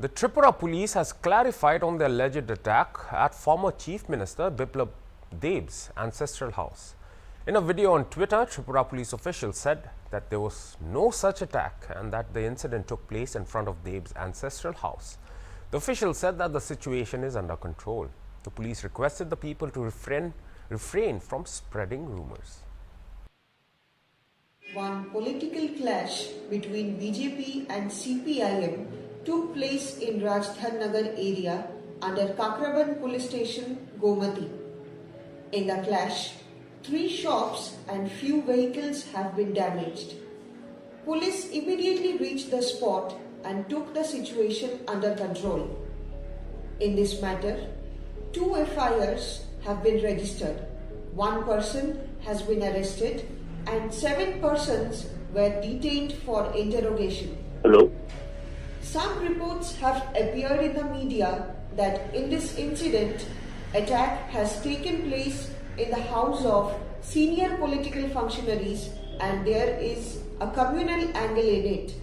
The Tripura police has clarified on the alleged attack at former Chief Minister Biplab Deb'S ancestral house. In a video on Twitter, Tripura police officials said that there was no such attack and that the incident took place in front of Deb'S ancestral house. The officials said that the situation is under control. The police requested the people to refrain from spreading rumors. One political clash between BJP and CPIM took place in Rajdhannagar area under Kakraban police station, Gomati. In the clash, 3 shops and few vehicles have been damaged. Police immediately reached the spot and took the situation under control. In this matter, 2 FIRs have been registered. 1 person has been arrested and 7 persons were detained for interrogation. Hello? Some reports have appeared in the media that in this incident, attack has taken place in the house of senior political functionaries and there is a communal angle in it.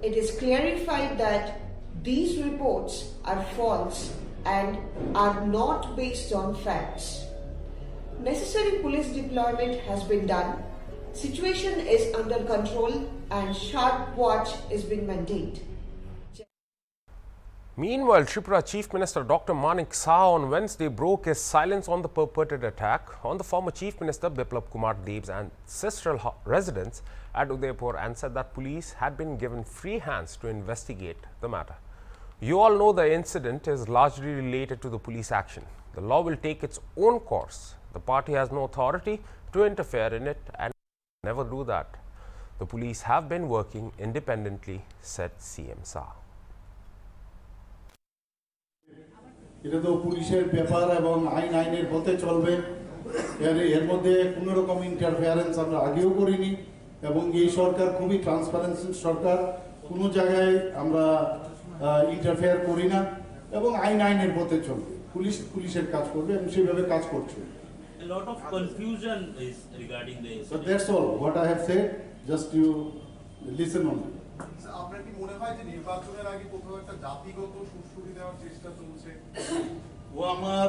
It is clarified that these reports are false and are not based on facts. Necessary police deployment has been done. Situation is under control and sharp watch is being maintained. Meanwhile, Tripura Chief Minister Dr. Manik Saha on Wednesday broke his silence on the purported attack on the former Chief Minister Biplab Kumar Deb'S ancestral residence at Udaipur and said that police had been given free hands to investigate the matter. You all know the incident is largely related to the police action. The law will take its own course. The party has no authority to interfere in it and never do that. The police have been working independently, said CM Saha. এটা তো পুলিশের ব্যাপার এবং আইনের পথে চলবে এর মধ্যে কোনো রকম ইন্টারফেয়ারেন্স আমরা আগেও করিনি এবং এই সরকার খুবই ট্রান্সপারেন্সি সরকার কোনো জায়গায় আমরা ইন্টারফেয়ার করি না এবং আইনের পথে চলবে পুলিশের কাজ করবে এবং সেভাবে কাজ করছে A lot of confusion is regarding this. So that's all what I have said, just you listen on. আপনার কি মনে হয় যে নির্বাচনের আগে কোথাও একটা জাতিগত সুস্থিতি দেওয়ার চেষ্টা চলছে? ও আমার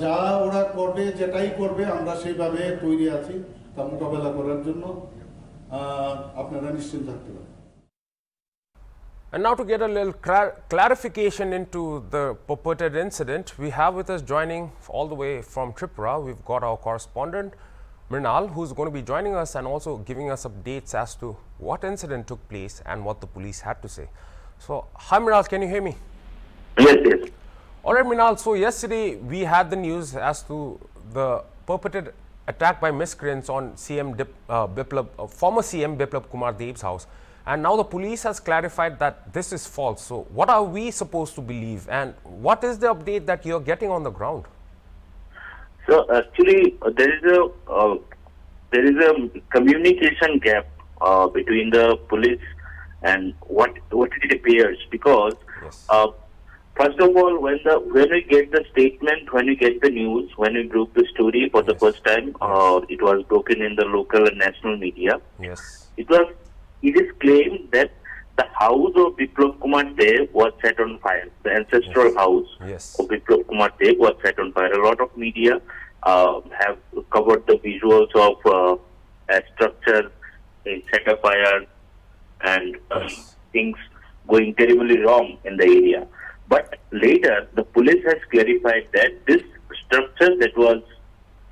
যা ওরা করবে যেটাই করবে আমরা সেইভাবে তৈরি আছি তা মোকাবেলা করার জন্য আপনারা নিশ্চিন্ত থাকতে পারেন। And now to get a little clarification into the purported incident, we have with us joining all the way from Tripura, we've got our correspondent Mrinal, who's going to be joining us and also giving us updates as to what incident took place and what the police had to say. So, hi Mrinal, can you hear me? Yes, yes. All right, Mrinal, so yesterday we had the news as to the purported attack by miscreants on former CM Biplab Kumar Deb'S house. And now the police has clarified that this is false. So, what are we supposed to believe and what is the update that you're getting on the ground? So actually, there is a communication gap between the police and what it appears, because Yes. First of all, when we get the statement, when we get the news, when we broke the story for the Yes. first time, it was broken in the local and national media. Yes. It is claimed that the house of Biplab Kumar Deb was set on fire. The ancestral house Yes. of Biplab Kumar Deb was set on fire. A lot of media have covered the visuals of a structure set afire and things going terribly wrong in the area. But later, the police has clarified that this structure that was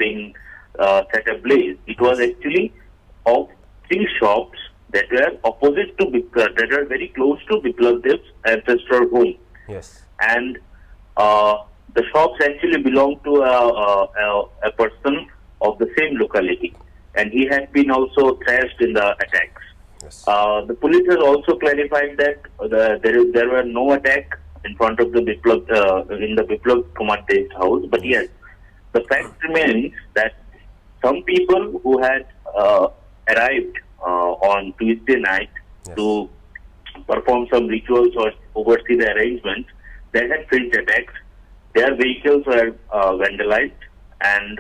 being set ablaze, it was actually of 3 shops that were opposite to that are very close to Biplab Deb's ancestral home. Yes. And the shops actually belong to a person of the same locality, and he had been also thrashed in the attacks. Yes. The police has also clarified that there were no attack in front of the Biplab Kumar Deb's house, but yes, the fact remains that some people who had arrived on Tuesday night Yes. to perform some rituals or oversee the arrangements, they had faced attacks. Their vehicles were vandalized, and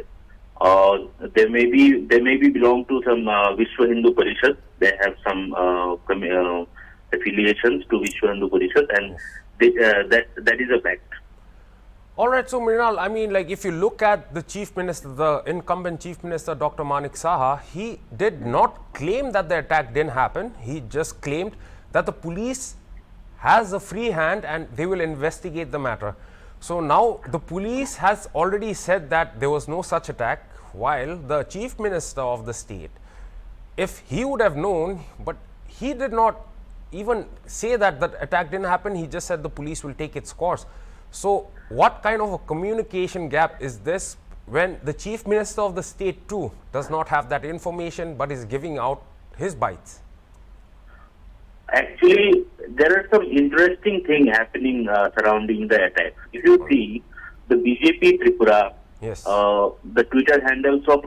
they may be belong to some Vishwa Hindu Parishad. They have some affiliations to Vishwa Hindu Parishad, and that is a fact. All right, so Mrinal, I mean, like if you look at the Chief Minister, the incumbent Chief Minister, Dr. Manik Saha, he did not claim that the attack didn't happen. He just claimed that the police has a free hand and they will investigate the matter. So now the police has already said that there was no such attack, while the Chief Minister of the state, if he would have known, but he did not even say that the attack didn't happen, he just said the police will take its course. So what kind of a communication gap is this when the Chief Minister of the state too does not have that information but is giving out his bites? Actually, there are some interesting things happening surrounding the attacks. If you see the BJP Tripura, Yes. the Twitter handles of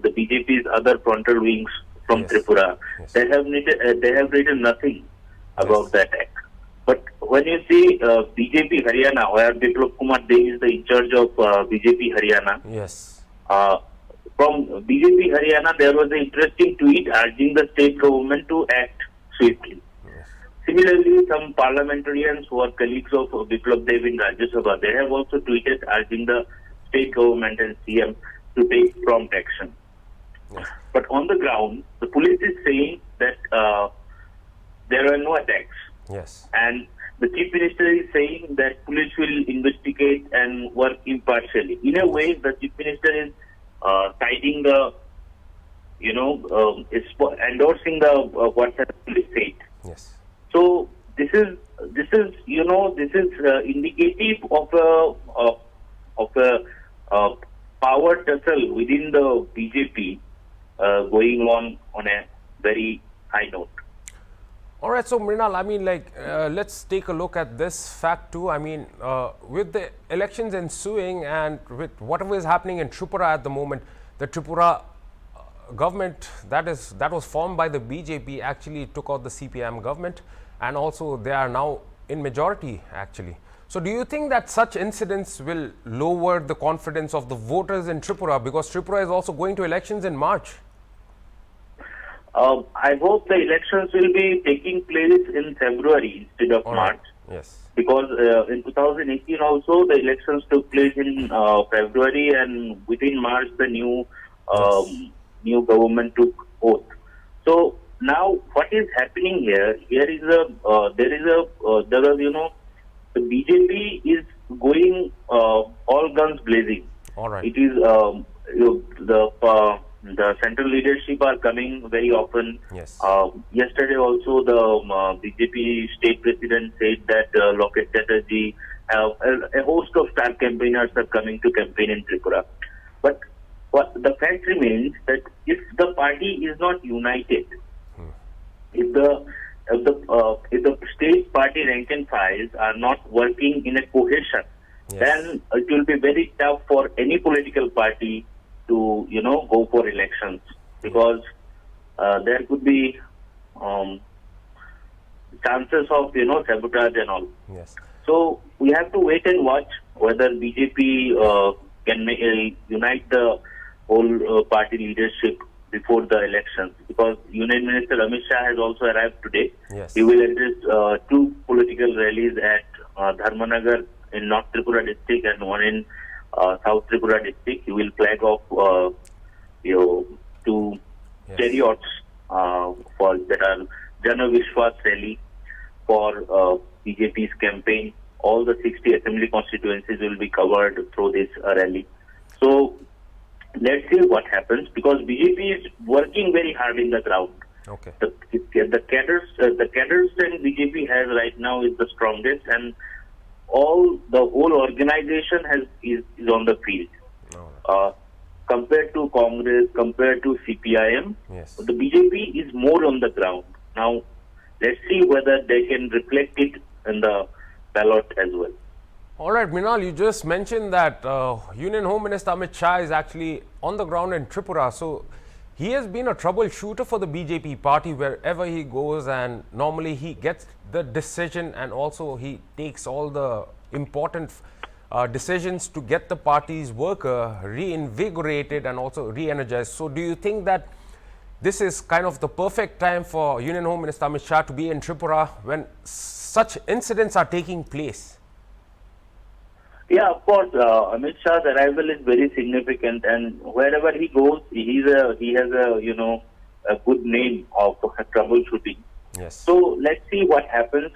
the BJP's other frontal wings from Yes. Tripura, Yes. they have written nothing about the attack. But when you see BJP Haryana, where Biplab Kumar is the in charge of BJP Haryana, Yes. from BJP Haryana, there was an interesting tweet urging the state government to act swiftly. Similarly, some parliamentarians who are colleagues of Biplab in Rajya Sabha, they have also tweeted urging the state government and CM to take prompt action. Yes. But on the ground, the police is saying that there were no attacks. Yes. And the Chief Minister is saying that police will investigate and work impartially. In a way, the Chief Minister is citing the, is endorsing the what the police said. Yes. So this is indicative of a power tussle within the BJP going on a very high note. All right, so Mrinal, I mean, like, let's take a look at this fact too. I mean, with the elections ensuing and with whatever is happening in Tripura at the moment, the Tripura government that was formed by the BJP actually took out the CPM government, and also they are now in majority actually. So do you think that such incidents will lower the confidence of the voters in Tripura, because Tripura is also going to elections in March? I hope the elections will be taking place in February instead of March. Yes. Because in 2018 also the elections took place in February, and within March the new government took oath. So now what is happening here? The BJP is going all guns blazing. All right. It is the central leadership are coming very often. Yes. Yesterday also the BJP state president said that Lokesh Chatterjee, a host of star campaigners are coming to campaign in Tripura. But the fact remains that if the party is not united, if the state party rank and files are not working in a cohesion, Yes. then it will be very tough for any political party to go for elections, because there could be chances of sabotage and all. Yes. So we have to wait and watch whether BJP can unite the whole party leadership before the elections, because Union Minister Amit Shah has also arrived today. Yes. He will address two political rallies at Dharmanagar in North Tripura district and one in South Tripura district. He will flag off two Yes. chariots that are Jana Vishwas rally for BJP's campaign. All the 60 assembly constituencies will be covered through this rally. So let's see what happens, because BJP is working very hard in the ground. Okay. The cadres and BJP has right now is the strongest, and the whole organization is on the field. Compared to Congress, compared to CPIM, Yes. the BJP is more on the ground. Now, let's see whether they can reflect it in the ballot as well. All right, Mrinal, you just mentioned that Union Home Minister Amit Shah is actually on the ground in Tripura. So he has been a troubleshooter for the BJP party wherever he goes, and normally he gets the decision, and also he takes all the important decisions to get the party's worker reinvigorated and also re-energized. So do you think that this is kind of the perfect time for Union Home Minister Amit Shah to be in Tripura when such incidents are taking place. Yeah, of course. Amit Shah's arrival is very significant, and wherever he goes, he has a good name of troubleshooting. Yes. So let's see what happens.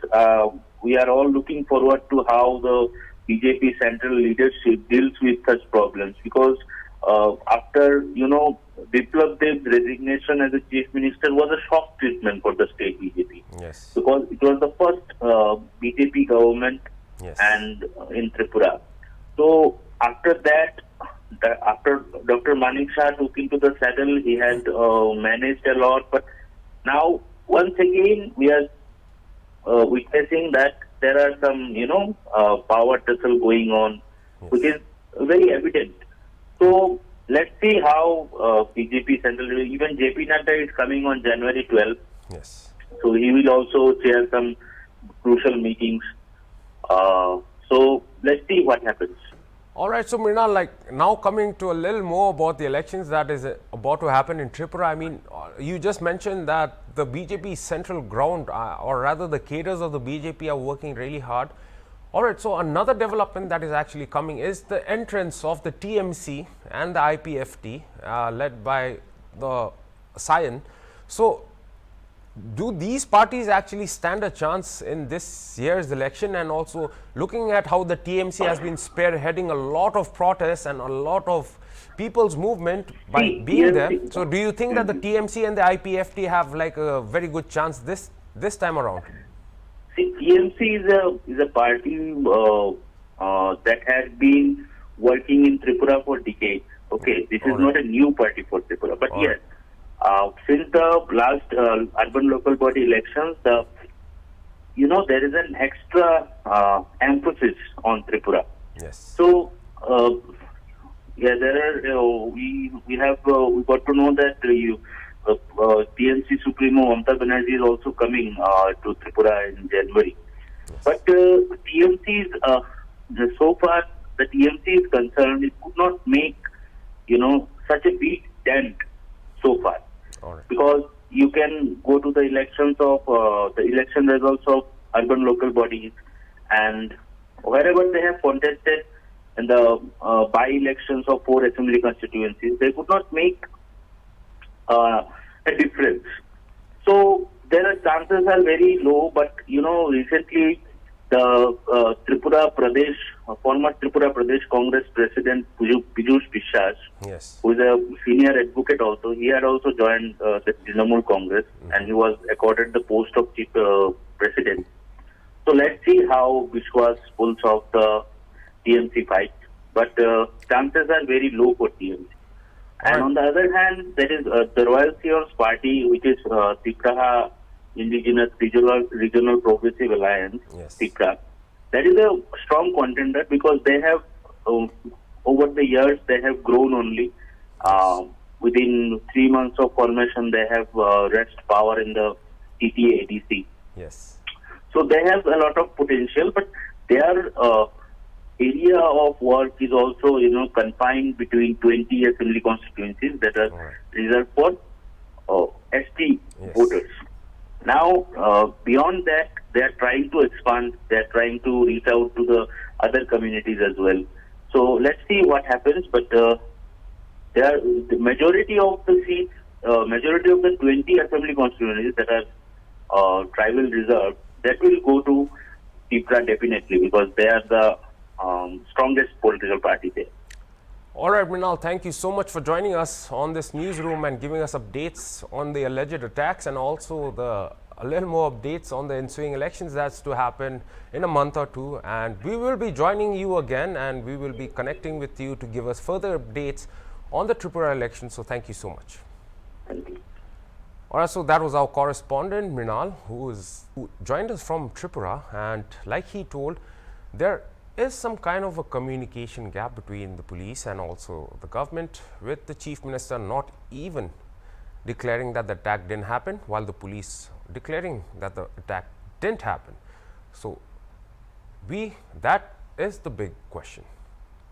We are all looking forward to how the BJP central leadership deals with such problems, because after Biplab Deb'S resignation as a chief minister was a shock treatment for the state BJP. Yes. Because it was the first BJP government. Yes. And in Tripura. So after that, after Dr. Manik Saha took into the saddle, he had managed a lot. But now, once again, we are witnessing that there are some, power tussle going on, yes. which is very evident. So let's see how BJP central, even JP Nadda is coming on January 12th. Yes. So he will also chair some crucial meetings. So let's see what happens. All right, so Mrinal, like now coming to a little more about the elections that is about to happen in Tripura. I mean, you just mentioned that the BJP central ground, or rather the cadres of the BJP are working really hard. All right, so another development that is actually coming is the entrance of the TMC and the IPFT led by the Sion. So do these parties actually stand a chance in this year's election? And also looking at how the TMC has been spearheading a lot of protests and a lot of people's movement by being there. So do you think that the TMC and the IPFT have like a very good chance this time around? See, TMC is a party that has been working in Tripura for decades. Okay, this is not a new party for Tripura, but yes. Since the last urban local body elections, there is an extra emphasis on Tripura. Yes. So, there are we got to know that TNC Supremo Mamata Banerjee is also coming to Tripura in January. Yes. But TMC is so far the TMC is concerned, it could not make such a big dent so far. All right. Because you can go to the elections of the election results of urban local bodies, and wherever they have contested in the by-elections of 4 assembly constituencies, they could not make a difference. So their chances are very low. But recently the former Tripura Pradesh Congress President Piyush Bishas, Yes. who is a senior advocate also, he had also joined the Trinamool Congress, and he was accorded the post of chief president. So let's see how Bishwas pulls off the TMC fight. But chances are very low for TMC. And on the other hand, there is the Royal Sion's party, which is Tripura Indigenous Regional Progressive Alliance, Yes. Tripura. That is a strong contender because they have, over the years, they have grown only. Within 3 months of formation, they have wrested power in the TTA ADC. Yes. So they have a lot of potential, but their area of work is also, confined between 20 assembly constituencies that are reserved for ST Yes. voters. Now, beyond that, they are trying to expand. They are trying to reach out to the other communities as well. So let's see what happens. But the majority of the seats, majority of the 20 assembly constituencies that are tribal reserved, that will go to Tripura definitely, because they are the strongest political party there. All right, Mrinal, thank you so much for joining us on this newsroom and giving us updates on the alleged attacks, and also a little more updates on the ensuing elections that's to happen in a month or two. And we will be joining you again, and we will be connecting with you to give us further updates on the Tripura election. So thank you so much. Thank you. All right, so that was our correspondent Mrinal, who joined us from Tripura, and like he told, there is some kind of a communication gap between the police and also the government, with the chief minister not even declaring that the attack didn't happen, while the police declaring that the attack didn't happen. So that is the big question.